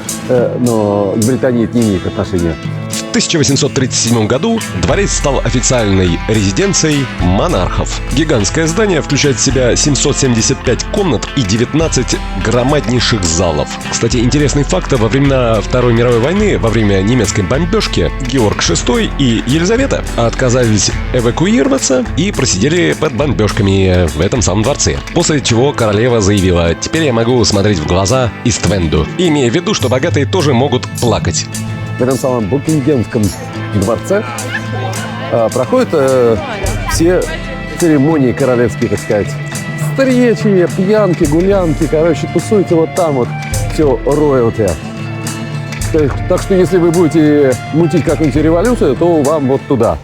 но к Британии это не имеет отношения. В 1837 году дворец стал официальной резиденцией монархов. Гигантское здание включает в себя 775 комнат и 19 громаднейших залов. Кстати, интересный факт: во времена Второй мировой войны, во время немецкой бомбежки, Георг VI и Елизавета отказались эвакуироваться и просидели под бомбежками в этом самом дворце. После чего королева заявила: «Теперь я могу смотреть в глаза Иственду», имея в виду, что богатые тоже могут плакать. В этом самом Букингемском дворце проходят все церемонии королевские, так сказать. Встречи, пьянки, гулянки, тусуйте там все роялти. Так что, если вы будете мутить какую-нибудь революцию, то вам туда.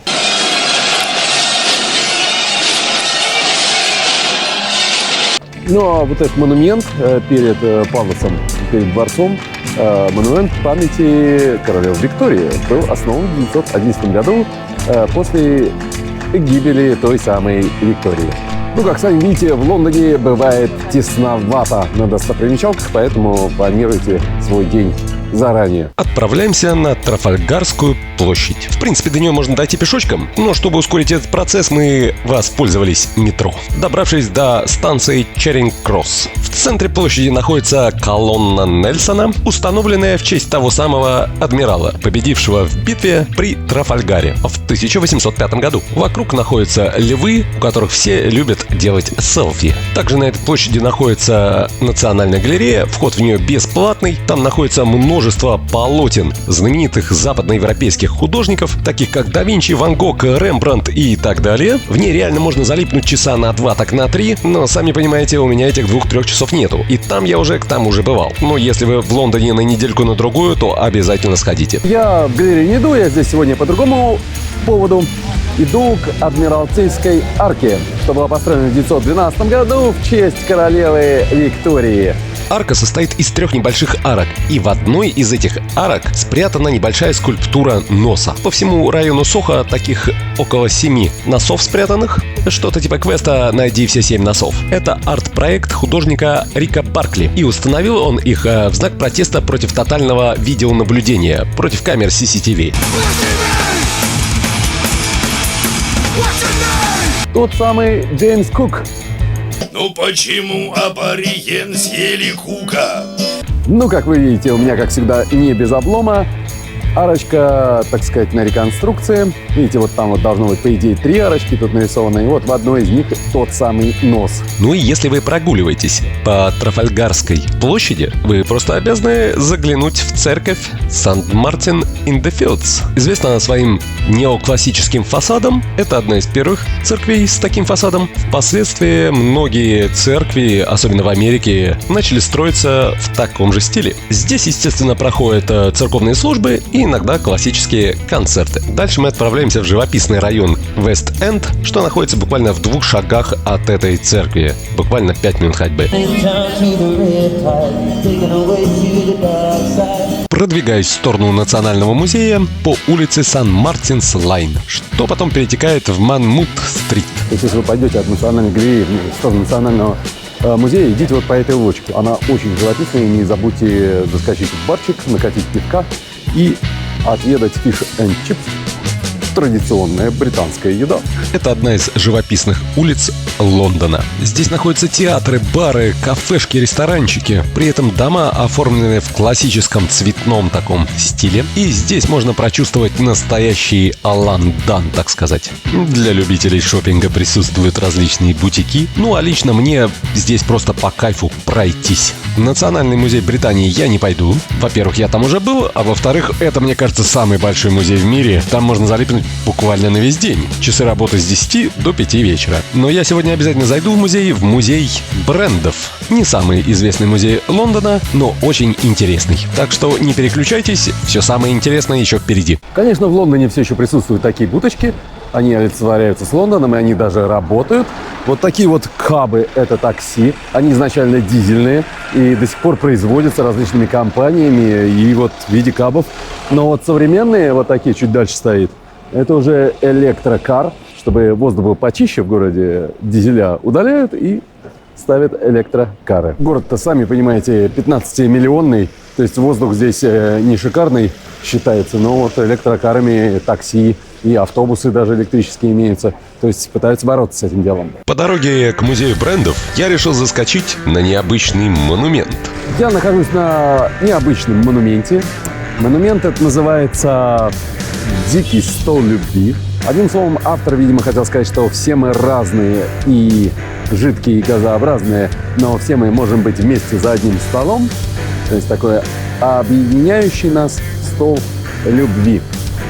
Ну, а этот монумент перед палацом, перед дворцом, монумент памяти королевы Виктории, был основан в 1911 году после гибели той самой Виктории. Как сами видите, в Лондоне бывает тесновато на достопримечалках, поэтому планируйте свой день заранее. Отправляемся на Трафальгарскую площадь. В принципе, до нее можно дойти пешочком, но чтобы ускорить этот процесс, мы воспользовались метро, добравшись до станции Черинг-Кросс. В центре площади находится колонна Нельсона, установленная в честь того самого адмирала, победившего в битве при Трафальгаре в 1805 году. Вокруг находятся львы, у которых все любят делать селфи. Также на этой площади находится Национальная галерея, вход в нее бесплатный. Там находится множество множество полотен знаменитых западноевропейских художников, таких как Да Винчи, Ван Гог, Рембрандт и так далее. В ней реально можно залипнуть часа на 2, так на 3, но, сами понимаете, у меня этих 2-3 часов нету. И там я уже к тому же бывал. Но если вы в Лондоне на недельку на другую, то обязательно сходите. Я в галерею не иду, я здесь сегодня по другому поводу. Иду к Адмиралтейской арке, что была построена в 1912 году в честь королевы Виктории. Арка состоит из 3 небольших арок, и в одной из этих арок спрятана небольшая скульптура носа. По всему району Сохо таких около 7 носов спрятанных. Что-то типа квеста «Найди все 7 носов». Это арт-проект художника Рика Баркли, и установил он их в знак протеста против тотального видеонаблюдения, против камер CCTV. Тот самый Джеймс Кук. Ну почему абориген съели Кука? Ну, как вы видите, у меня, как всегда, не без облома. Арочка, так сказать, на реконструкции. Видите, вот там вот должно быть, по идее, 3 арочки тут нарисованы. И вот в одной из них тот самый нос. Ну и если вы прогуливаетесь по Трафальгарской площади, вы просто обязаны заглянуть в церковь Сент-Мартин-ин-де-Филдс. Известна она своим неоклассическим фасадом. Это одна из первых церквей с таким фасадом. Впоследствии многие церкви, особенно в Америке, начали строиться в таком же стиле. Здесь, естественно, проходят церковные службы и иногда классические концерты. Дальше мы отправляемся в живописный район Вест-Энд, что находится буквально в 2 шагах от этой церкви. Буквально 5 минут ходьбы. Продвигаюсь в сторону Национального музея по улице Сан-Мартинс-Лайн, что потом перетекает в Монмут-стрит. То есть, если вы пойдете от Национальной галереи в сторону Национального музея, идите вот по этой улочке. Она очень живописная, не забудьте заскочить в барчик, накатить пивка и отведать фиш энд чипс. Традиционная британская еда. Это одна из живописных улиц Лондона. Здесь находятся театры, бары, кафешки, ресторанчики. При этом дома оформлены в классическом цветном таком стиле. И здесь можно прочувствовать настоящий Лондон, так сказать. Для любителей шопинга присутствуют различные бутики. Ну а лично мне здесь просто по кайфу пройтись. В Национальный музей Британии я не пойду. Во-первых, я там уже был, а во-вторых, это, мне кажется, самый большой музей в мире. Там можно залипнуть буквально на весь день. Часы работы с 10 до 5 вечера. Но я сегодня обязательно зайду в музей брендов. Не самый известный музей Лондона, но очень интересный. Так что не переключайтесь, все самое интересное еще впереди. Конечно, в Лондоне все еще присутствуют такие будочки. Они олицетворяются с Лондоном, и они даже работают. Вот такие вот кабы — это такси. Они изначально дизельные и до сих пор производятся различными компаниями и вот в виде кабов. Но вот современные, вот такие, чуть дальше стоит, это уже электрокар. Чтобы воздух был почище в городе, дизеля удаляют и ставят электрокары. Город-то, сами понимаете, 15-миллионный. То есть воздух здесь не шикарный считается, но вот электрокарами такси и автобусы даже электрические имеются. То есть пытаются бороться с этим делом. По дороге к музею брендов я решил заскочить на необычный монумент. Я нахожусь на необычном монументе. Монумент этот называется «Дикий стол любви». Одним словом, автор, видимо, хотел сказать, что все мы разные и жидкие, и газообразные, но все мы можем быть вместе за одним столом. То есть такой объединяющий нас стол любви.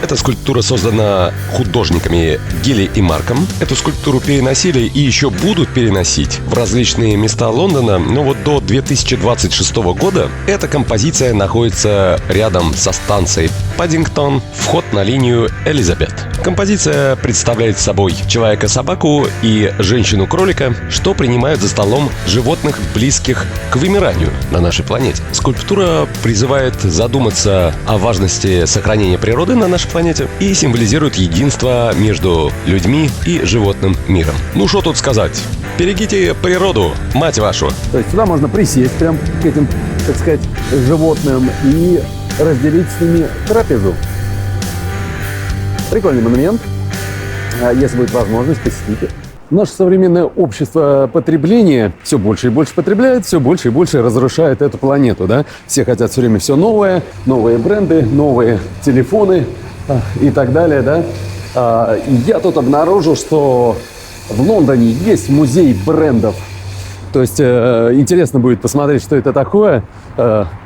Эта скульптура создана художниками Гилли и Марком. Эту скульптуру переносили и еще будут переносить в различные места Лондона. Но вот до 2026 года эта композиция находится рядом со станцией Паддингтон, вход на линию Элизабет. Композиция представляет собой человека-собаку и женщину-кролика, что принимают за столом животных, близких к вымиранию на нашей планете. Скульптура призывает задуматься о важности сохранения природы на нашей планете и символизирует единство между людьми и животным миром. Ну что тут сказать? Берегите природу, мать вашу! То есть сюда можно присесть прям к этим, так сказать, животным и разделить с ними трапезу. Прикольный монумент. Если будет возможность, посетите. Наше современное общество потребления все больше и больше потребляет, все больше и больше разрушает эту планету, да? Все хотят все время все новое, новые бренды, новые телефоны и так далее, да? И я тут обнаружил, что в Лондоне есть музей брендов. То есть интересно будет посмотреть, что это такое.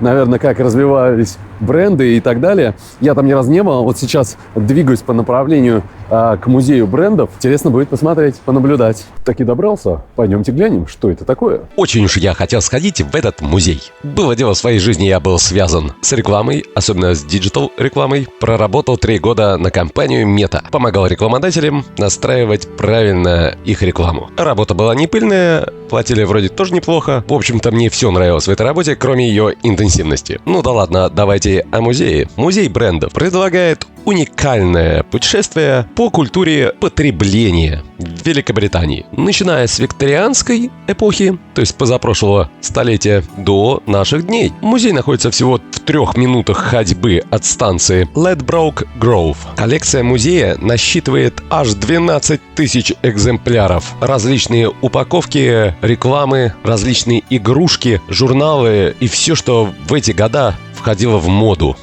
Наверное, как развивались бренды и так далее. Я там ни разу не был, вот сейчас двигаюсь по направлению к музею брендов. Интересно будет посмотреть, понаблюдать. Так и добрался. Пойдемте глянем, что это такое. Очень уж я хотел сходить в этот музей. Было дело, в своей жизни я был связан с рекламой, особенно с диджитал-рекламой. Проработал 3 года на компанию Meta. Помогал рекламодателям настраивать правильно их рекламу. Работа была не пыльная, платили вроде тоже неплохо. В общем-то, мне все нравилось в этой работе, кроме ее интенсивности. Ну да ладно, давайте о музее. Музей брендов предлагает уникальное путешествие по культуре потребления в Великобритании. Начиная с викторианской эпохи, то есть позапрошлого столетия, до наших дней. Музей находится всего в 3 минутах ходьбы от станции Ledbroke Grove. Коллекция музея насчитывает аж 12 тысяч экземпляров. Различные упаковки, рекламы, различные игрушки, журналы и все, что в эти года входило в моду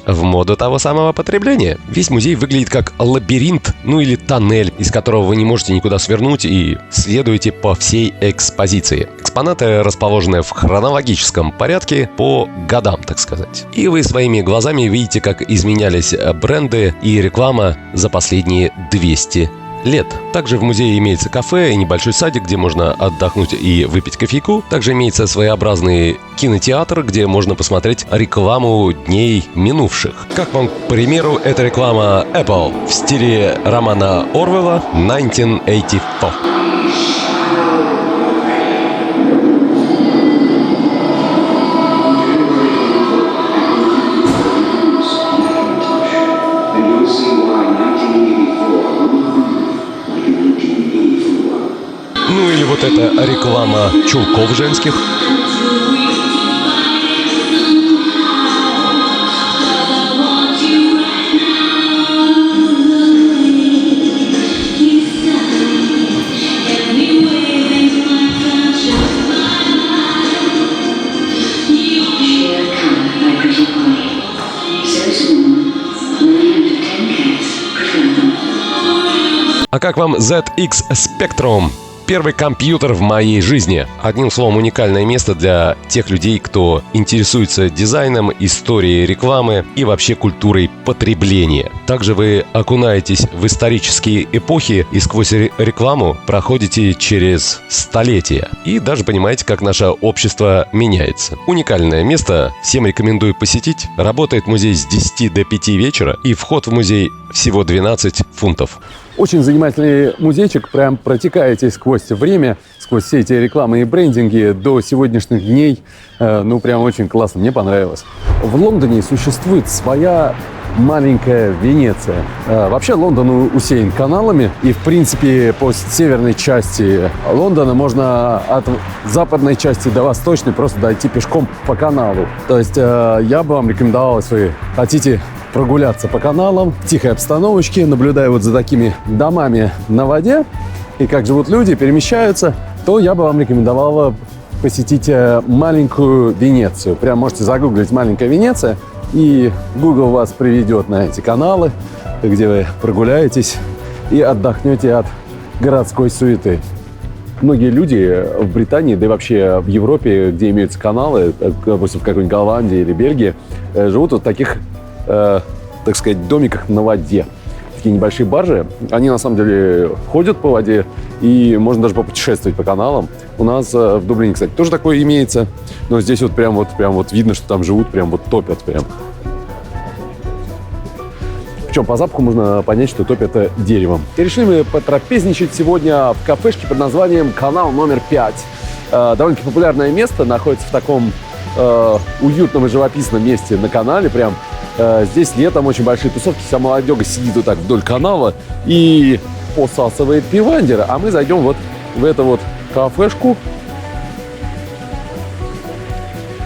того самого потребления. Весь музей выглядит как лабиринт, ну или тоннель, из которого вы не можете никуда свернуть и следуете по всей экспозиции. Экспонаты расположены в хронологическом порядке по годам, так сказать. И вы своими глазами видите, как изменялись бренды и реклама за последние 200 лет. Также в музее имеется кафе и небольшой садик, где можно отдохнуть и выпить кофейку. Также имеется своеобразный кинотеатр, где можно посмотреть рекламу дней минувших. Как вам, к примеру, эта реклама Apple в стиле романа Орвелла 1984. Ну или вот эта реклама чулков женских. А как вам ZX Spectrum? Первый компьютер в моей жизни. Одним словом, уникальное место для тех людей, кто интересуется дизайном, историей рекламы и вообще культурой потребления. Также вы окунаетесь в исторические эпохи и сквозь рекламу проходите через столетия. И даже понимаете, как наше общество меняется. Уникальное место, всем рекомендую посетить. Работает музей с 10 до 5 вечера и вход в музей всего 12 фунтов. Очень занимательный музейчик, прям протекаете сквозь время, сквозь все эти рекламы и брендинги до сегодняшних дней. Ну, прям очень классно, мне понравилось. В Лондоне существует своя маленькая Венеция. Вообще Лондон усеян каналами, и, в принципе, по северной части Лондона можно от западной части до восточной просто дойти пешком по каналу. То есть я бы вам рекомендовал, если вы хотите прогуляться по каналам в тихой обстановочке, наблюдая вот за такими домами на воде и как живут люди, перемещаются, то я бы вам рекомендовал посетить маленькую Венецию. Прям можете загуглить «маленькая Венеция», и Google вас приведет на эти каналы, где вы прогуляетесь и отдохнете от городской суеты. Многие люди в Британии, да и вообще в Европе, где имеются каналы, допустим, в какой-нибудь Голландии или Бельгии, живут вот в таких, так сказать, домиках на воде. Такие небольшие баржи, они на самом деле ходят по воде, и можно даже попутешествовать по каналам. У нас в Дублине, кстати, тоже такое имеется, но здесь вот прям вот видно, что там живут, прям вот топят прям. Причем по запаху можно понять, что топят деревом. И решили мы потрапезничать сегодня в кафешке под названием «Канал номер 5». Довольно-таки популярное место, находится в таком уютном и живописном месте на канале прям. Здесь летом очень большие тусовки, вся молодежь сидит вот так вдоль канала и посасывает пивандера. А мы зайдем вот в эту вот кафешку.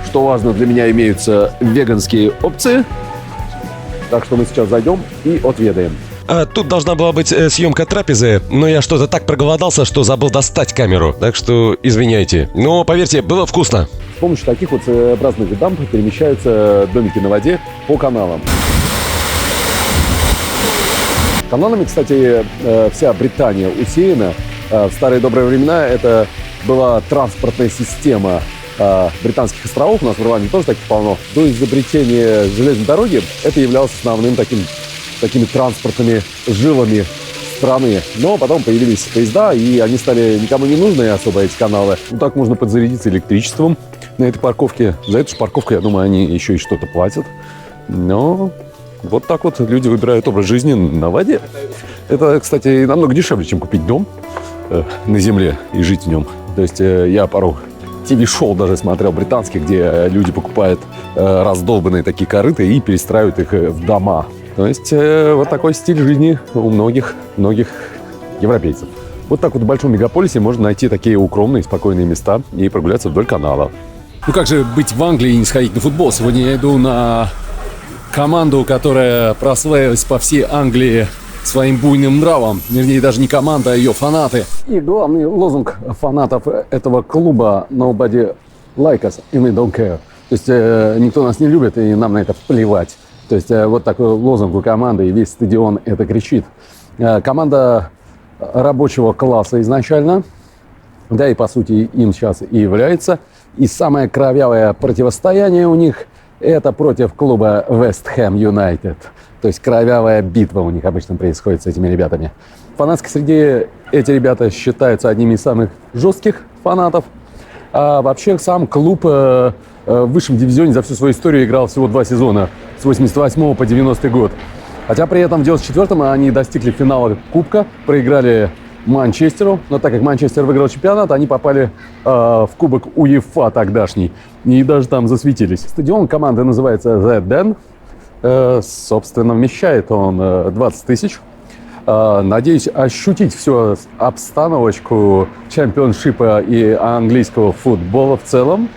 Что важно, для меня имеются веганские опции. Так что мы сейчас зайдем и отведаем. Тут должна была быть съемка трапезы, но я что-то так проголодался, что забыл достать камеру. Так что извиняйте. Но поверьте, было вкусно. С помощью таких вот своеобразных дамп перемещаются домики на воде по каналам. Каналами, кстати, вся Британия усеяна. В старые добрые времена это была транспортная система британских островов, у нас в Ирландии тоже таких полно, до изобретения железной дороги это являлось основным такими транспортными жилами страны. Но потом появились поезда, и они стали никому не нужны особо, эти каналы. Ну, так можно подзарядиться электричеством на этой парковке. За эту же парковку, я думаю, они еще и что-то платят. Но вот так вот люди выбирают образ жизни на воде. Это, кстати, намного дешевле, чем купить дом на земле и жить в нем. То есть я пару ТВ-шоу даже смотрел британских, где люди покупают раздолбанные такие корыты и перестраивают их в дома. То есть вот такой стиль жизни у многих европейцев. Вот так вот в большом мегаполисе можно найти такие укромные, спокойные места и прогуляться вдоль канала. Ну как же быть в Англии и не сходить на футбол? Сегодня я иду на команду, которая прославилась по всей Англии своим буйным нравом. Вернее, даже не команда, а ее фанаты. И главный лозунг фанатов этого клуба «Nobody like us and we don't care». То есть никто нас не любит, и нам на это плевать. То есть вот такой лозунг у команды, и весь стадион это кричит. Команда рабочего класса изначально, да и по сути им сейчас и является. И самое кровавое противостояние у них это против клуба West Ham United. То есть кровавая битва у них обычно происходит с этими ребятами. В фанатской среде эти ребята считаются одними из самых жестких фанатов. А вообще сам клуб в высшем дивизионе за всю свою историю играл всего 2 сезона. С 88 по 90 год. Хотя при этом в 94-м они достигли финала Кубка, проиграли Манчестеру. Но так как Манчестер выиграл чемпионат, они попали в Кубок УЕФА тогдашний. И даже там засветились. Стадион команды называется The Den. Собственно, вмещает он 20 тысяч. Надеюсь ощутить всю обстановочку чемпионшипа и английского футбола в целом.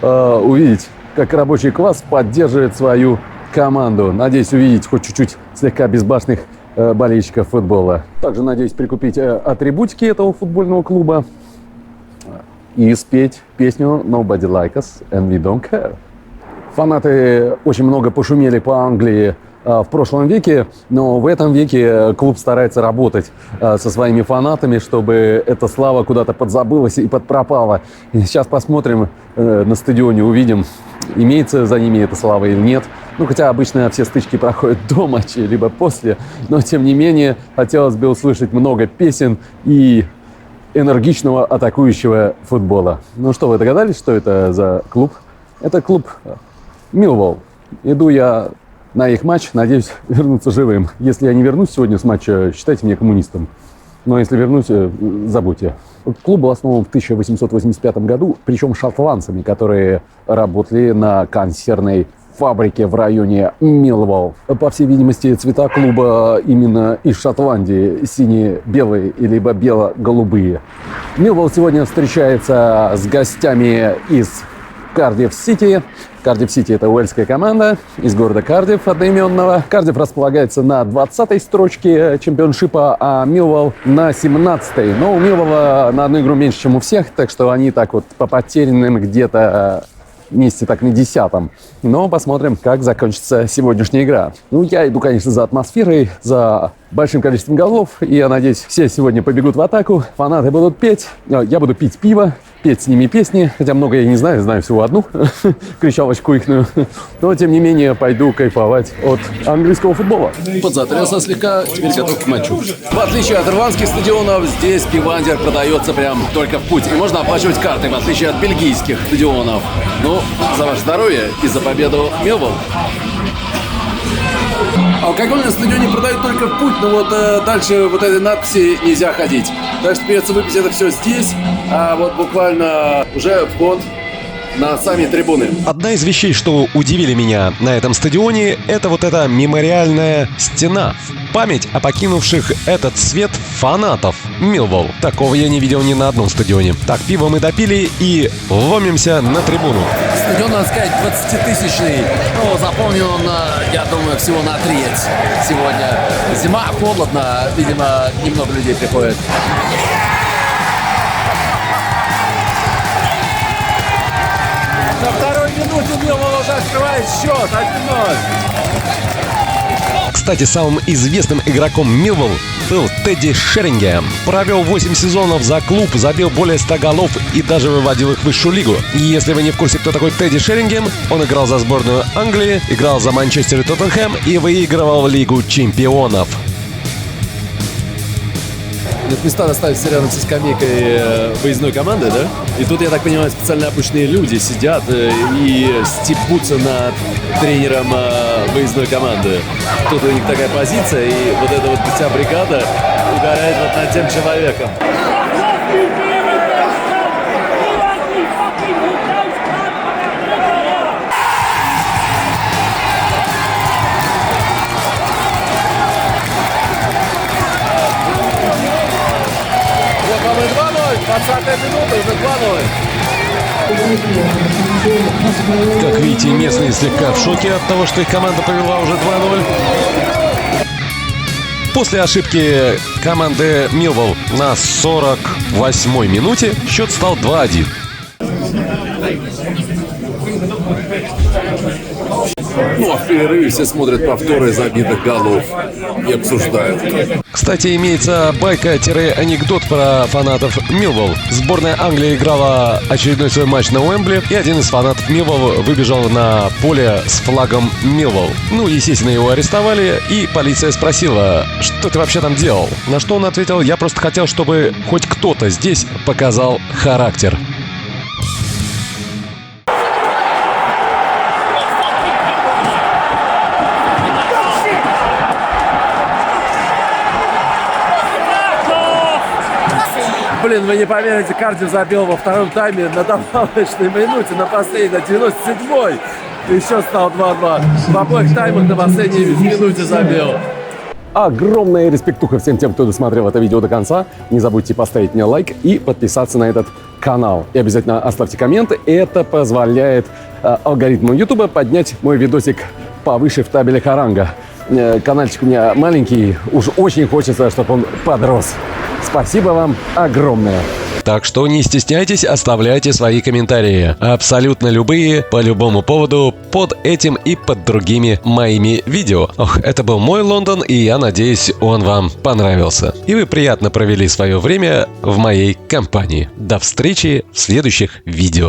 Увидеть, как рабочий класс поддерживает свою команду. Надеюсь увидеть хоть чуть-чуть слегка безбашенных болельщиков футбола. Также надеюсь прикупить атрибутики этого футбольного клуба и спеть песню «Nobody like us and we don't care». Фанаты очень много пошумели по Англии в прошлом веке, но в этом веке клуб старается работать со своими фанатами, чтобы эта слава куда-то подзабылась и подпропала. И сейчас посмотрим на стадионе, увидим, имеется за ними эта слава или нет. Ну, хотя обычно все стычки проходят до матча, либо после, но тем не менее хотелось бы услышать много песен и энергичного атакующего футбола. Ну что, вы догадались, что это за клуб? Это клуб Millwall. Иду я на их матч, надеюсь вернуться живым. Если я не вернусь сегодня с матча, считайте меня коммунистом. Но если вернусь, забудьте. Клуб был основан в 1885 году, причем шотландцами, которые работали на консервной фабрике в районе Миллволл. По всей видимости, цвета клуба именно из Шотландии. Сине-белые, либо бело-голубые. Миллволл сегодня встречается с гостями из Кардифф-Сити. Кардифф-Сити – это уэльская команда из города Кардифф одноименного. Кардифф располагается на 20-й строчке чемпионшипа, а Миллволл на 17-й. Но у Миллволла на одну игру меньше, чем у всех, так что они так вот по потерянным где-то месте так на 10-м. Но посмотрим, как закончится сегодняшняя игра. Ну, я иду, конечно, за атмосферой, за большим количеством голов. И я надеюсь, все сегодня побегут в атаку. Фанаты будут петь. Я буду пить пиво, петь с ними песни. Хотя много я не знаю, знаю всего одну. Кричалочку ихную. Но, тем не менее, пойду кайфовать от английского футбола. Подзатрясся слегка, теперь готов к матчу. В отличие от ирландских стадионов, здесь пивандер продается прям только в путь. И можно оплачивать карты, в отличие от бельгийских стадионов. Ну, за ваше здоровье и за победу Millwall. Алкоголь на стадионе продают только в путь, но вот дальше вот этой надписи нельзя ходить. Так что придется выпить это все здесь, а вот буквально уже вход на сами трибуны. Одна из вещей, что удивили меня на этом стадионе, это вот эта мемориальная стена в память о покинувших этот свет фанатов Millwall. Такого я не видел ни на одном стадионе. Так, пиво мы допили и ломимся на трибуну. Стадион, надо сказать, 20-тысячный. Ну, заполнен он, я думаю, всего на треть сегодня. Зима, холодно, видимо, немного людей приходит. На второй минуте Millwall уже открывает счет 1-0. К Кстати, самым известным игроком Милволл был Тедди Шерингем. Провел 8 сезонов за клуб, забил более 100 голов и даже выводил их в высшую лигу. И если вы не в курсе, кто такой Тедди Шерингем, он играл за сборную Англии, играл за Манчестер и Тоттенхэм и выигрывал Лигу чемпионов. Нет, места наставить рядом со скамейкой выездной команды, да? И тут, я так понимаю, специально обученные люди сидят и стебутся над тренером выездной команды. Тут у них такая позиция, и вот эта вот вся бригада угорает вот над тем человеком. Вот вам и 2-0, 20-я минута, уже 2-0. Как видите, местные слегка в шоке от того, что их команда повела уже 2-0. После ошибки команды Милволл на 48-й минуте счет стал 2-1. Ну, а в перерыве все смотрят повторы забитых голов и обсуждают. Кстати, имеется байка-анекдот про фанатов Милволл. Сборная Англии играла очередной свой матч на Уэмбли, и один из фанатов Милволл выбежал на поле с флагом Милволл. Ну, естественно, его арестовали, и полиция спросила, что ты вообще там делал? На что он ответил: я просто хотел, чтобы хоть кто-то здесь показал характер. Блин, вы не поверите, Кардив забил во втором тайме на добавочной минуте, на последней, на 97-й. Еще стал 2-2. В обоих таймах на последней минуте забил. Огромная респектуха всем тем, кто досмотрел это видео до конца. Не забудьте поставить мне лайк и подписаться на этот канал. И обязательно оставьте комменты. Это позволяет алгоритму YouTube поднять мой видосик повыше в табеле Харанга. Канальчик у меня маленький, уж очень хочется, чтобы он подрос. Спасибо вам огромное. Так что не стесняйтесь, оставляйте свои комментарии. Абсолютно любые, по любому поводу, под этим и под другими моими видео. Ох, это был мой Лондон, и я надеюсь, он вам понравился. И вы приятно провели свое время в моей компании. До встречи в следующих видео.